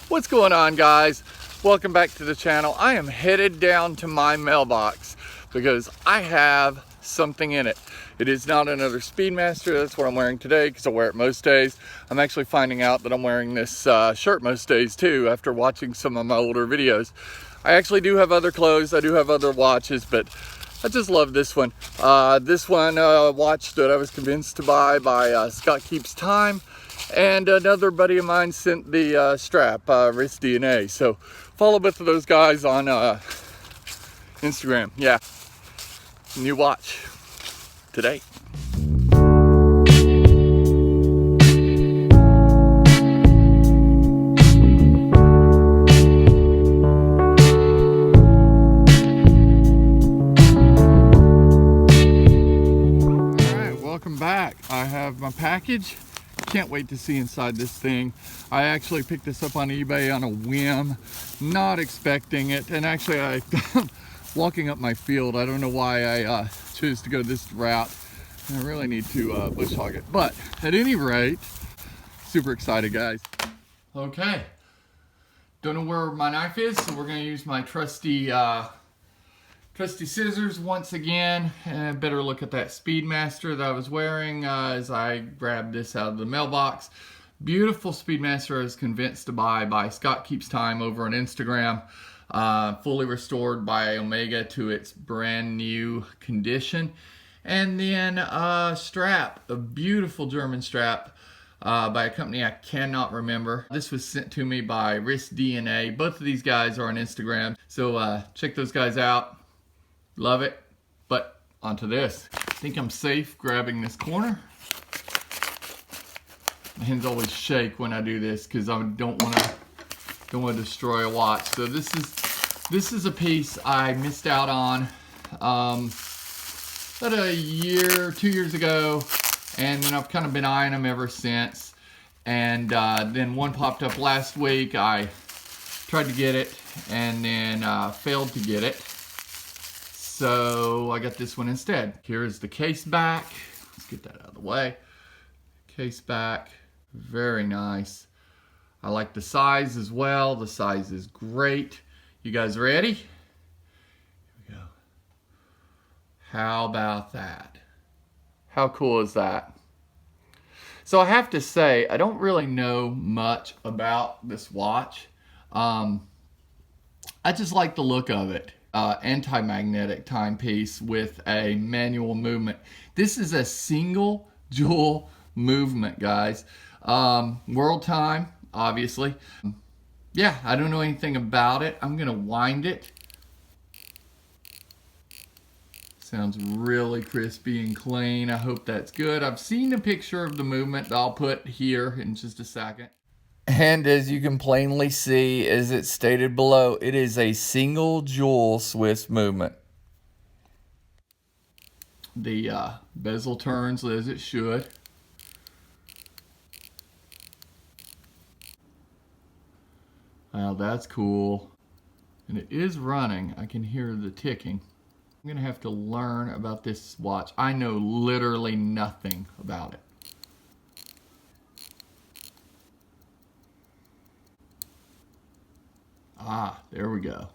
What's going on, guys? Welcome back to the channel. I am headed down to my mailbox because I have something in it. It is not another Speedmaster. That's what I'm wearing today because I wear it most days. I'm actually finding out that I'm wearing this shirt most days too after watching some of my older videos. I actually do have other clothes. I do have other watches, but I just love this one. This one watch that I was convinced to buy by Scott Keeps Time. And another buddy of mine sent the strap, Wrist DNA. So follow both of those guys on Instagram. Yeah, new watch today. All right, welcome back. I have my package. Can't wait to see inside this thing. I actually picked this up on eBay on a whim, not expecting it. And actually, I walking up my field, I don't know why I chose to go this route. I really need to bush hog it. But at any rate, super excited, guys. Okay, don't know where my knife is, so we're gonna use my trusty scissors once again. And better look at that Speedmaster that I was wearing as I grabbed this out of the mailbox. Beautiful Speedmaster I was convinced to buy by Scott Keeps Time over on Instagram. Fully restored by Omega to its brand new condition. And then a strap, a beautiful German strap by a company I cannot remember. This was sent to me by Wrist DNA. Both of these guys are on Instagram, so check those guys out. Love it. But onto this. I think I'm safe grabbing this corner. My hands always shake when I do this because I don't want to destroy a watch. So this is a piece I missed out on about a year, 2 years ago, and then I've kind of been eyeing them ever since. And then one popped up last week. I tried to get it and then failed to get it. So I got this one instead. Here is the case back. Let's get that out of the way. Case back, very nice. I like the size as well. The size is great. You guys ready? Here we go. How about that? How cool is that? So I have to say, I don't really know much about this watch. I just like the look of it. Anti-magnetic timepiece with a manual movement. This is a single jewel movement, guys. World time, obviously. Yeah, I don't know anything about it. I'm gonna wind it. Sounds really crispy and clean. I hope that's good. I've seen a picture of the movement that I'll put here in just a second. And as you can plainly see, as it's stated below, it is a single jewel Swiss movement. The bezel turns as it should. Wow, that's cool. And it is running. I can hear the ticking. I'm gonna have to learn about this watch. I know literally nothing about it. Ah, there we go.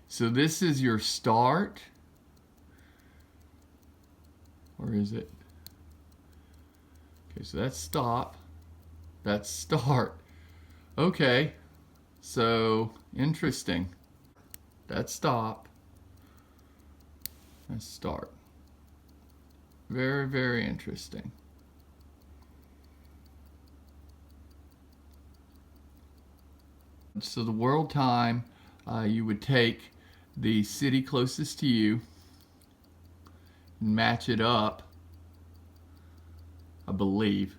So this is your start. Or is it? Okay, so that's stop. That's start. Okay, so interesting. That's stop. That's start. Very, very interesting. So the world time, you would take the city closest to you and match it up, I believe,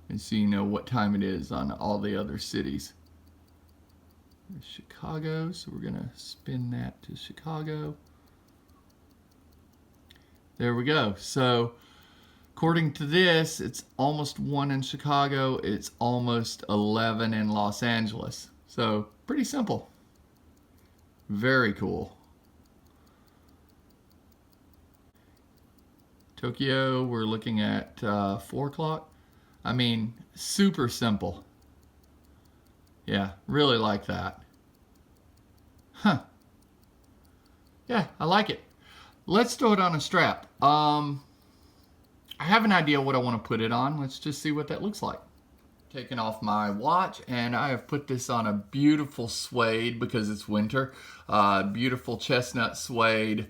and so you know what time it is on all the other cities. There's Chicago, so we're gonna spin that to Chicago. There we go. So according to this, it's almost 1 in Chicago, it's almost 11 in Los Angeles. So pretty simple. Very cool. Tokyo, we're looking at 4 o'clock. I mean, super simple. Yeah, really like that. Huh. Yeah, I like it. Let's throw it on a strap. I have an idea what I want to put it on. Let's just see what that looks like. Taken off my watch, and I have put this on a beautiful suede because it's winter. Beautiful chestnut suede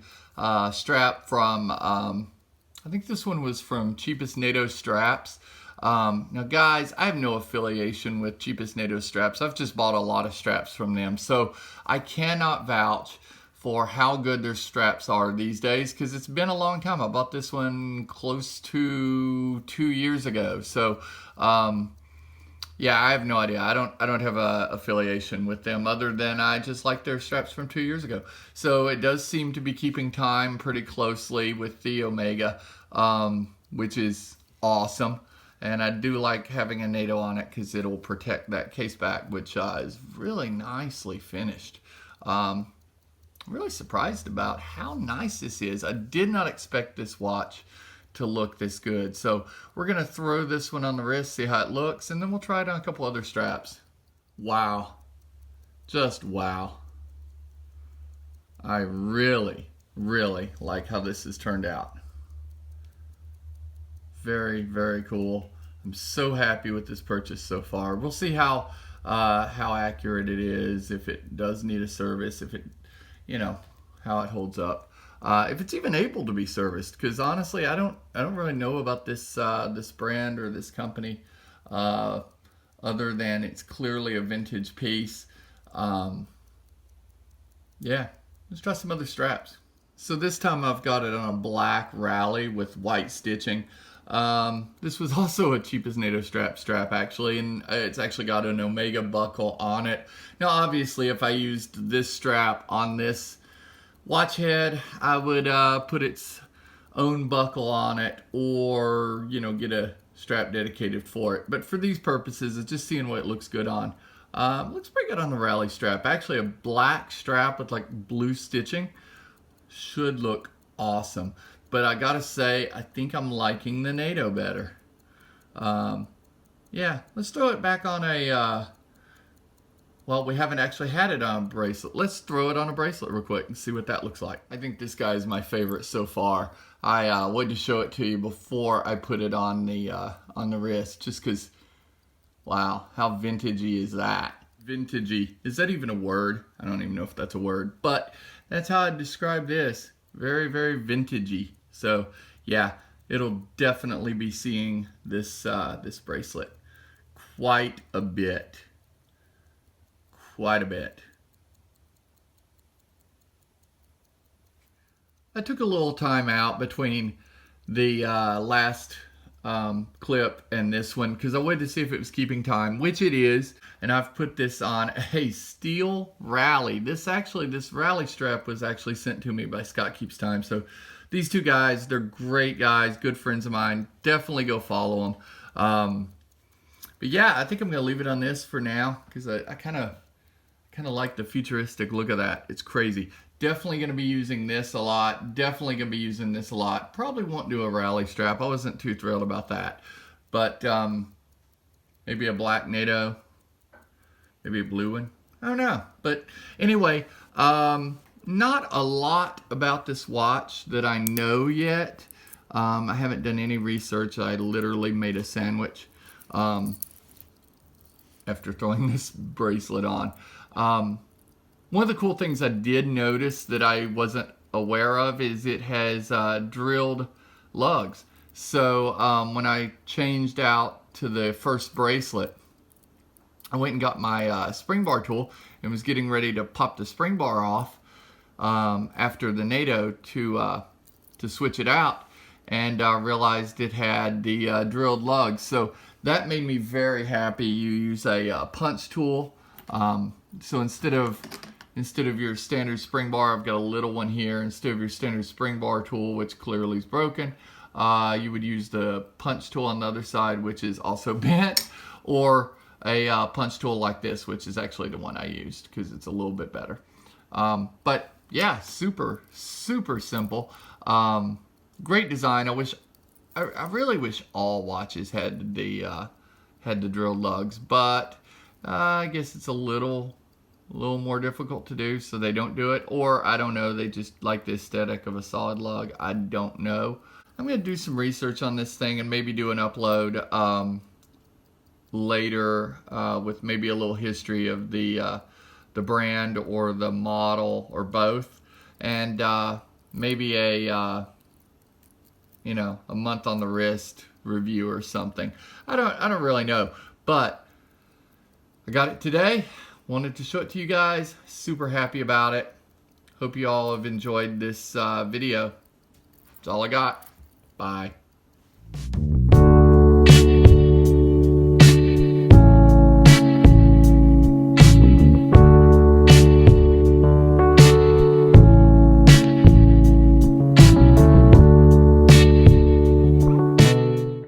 strap from, I think this one was from Cheapest NATO Straps. Now guys, I have no affiliation with Cheapest NATO Straps. I've just bought a lot of straps from them. So I cannot vouch for how good their straps are these days because it's been a long time. I bought this one close to 2 years ago. So, yeah, I have no idea. I don't have a affiliation with them other than I just like their straps from 2 years ago. So it does seem to be keeping time pretty closely with the Omega, which is awesome. And I do like having a NATO on it because it'll protect that case back, which is really nicely finished. I'm really surprised about how nice this is. I did not expect this watch to look this good. So we're gonna throw this one on the wrist, see how it looks, and then we'll try it on a couple other straps. Wow, just wow. I really, really like how this has turned out. Very, very cool. I'm so happy with this purchase so far. We'll see how accurate it is, if it does need a service, if it, you know, how it holds up. If it's even able to be serviced, because honestly, I don't really know about this this brand or this company, other than it's clearly a vintage piece. Yeah, let's try some other straps. So this time I've got it on a black Rally with white stitching. This was also a Cheapest NATO strap actually, and it's actually got an Omega buckle on it. Now obviously if I used this strap on this watch head, I would put its own buckle on it, or get a strap dedicated for it. But for these purposes, it's just seeing what it looks good on. Looks pretty good on the Rally strap. Actually, a black strap with like blue stitching should look awesome. But I gotta say, I think I'm liking the NATO better. Yeah, let's throw it back on a. Well, we haven't actually had it on a bracelet. Let's throw it on a bracelet real quick and see what that looks like. I think this guy is my favorite so far. I wanted to show it to you before I put it on the wrist, just because, wow, how vintagey is that? Vintagey. Is that even a word? I don't even know if that's a word, but that's how I describe this. Very, very vintagey. So yeah, it'll definitely be seeing this this bracelet quite a bit. Quite a bit. I took a little time out between the last clip and this one because I wanted to see if it was keeping time, which it is. And I've put this on a steel Rally. This Rally strap was actually sent to me by Scott Keeps Time. So these two guys, they're great guys, good friends of mine. Definitely go follow them. But yeah, I think I'm gonna leave it on this for now because I kind of like the futuristic look of that. It's crazy. Definitely going to be using this a lot. Definitely going to be using this a lot. Probably won't do a Rally strap. I wasn't too thrilled about that. But maybe a black NATO. Maybe a blue one. I don't know. But anyway, not a lot about this watch that I know yet. I haven't done any research. I literally made a sandwich after throwing this bracelet on. One of the cool things I did notice that I wasn't aware of is it has drilled lugs. So when I changed out to the first bracelet, I went and got my spring bar tool and was getting ready to pop the spring bar off after the NATO to switch it out, and realized it had the drilled lugs. So that made me very happy. You use a punch tool. So instead of your standard spring bar, I've got a little one here. Instead of your standard spring bar tool, which clearly is broken, you would use the punch tool on the other side, which is also bent, or a punch tool like this, which is actually the one I used because it's a little bit better. But yeah, super, super simple. Great design. I really wish all watches had the drilled lugs, but I guess it's a little more difficult to do, so they don't do it. Or I don't know, they just like the aesthetic of a solid lug. I don't know. I'm gonna do some research on this thing and maybe do an upload later with maybe a little history of the brand or the model or both, and maybe a you know, a month on the wrist review or something. I don't really know, but I got it today. Wanted to show it to you guys. Super happy about it. Hope you all have enjoyed this video. That's all I got. Bye.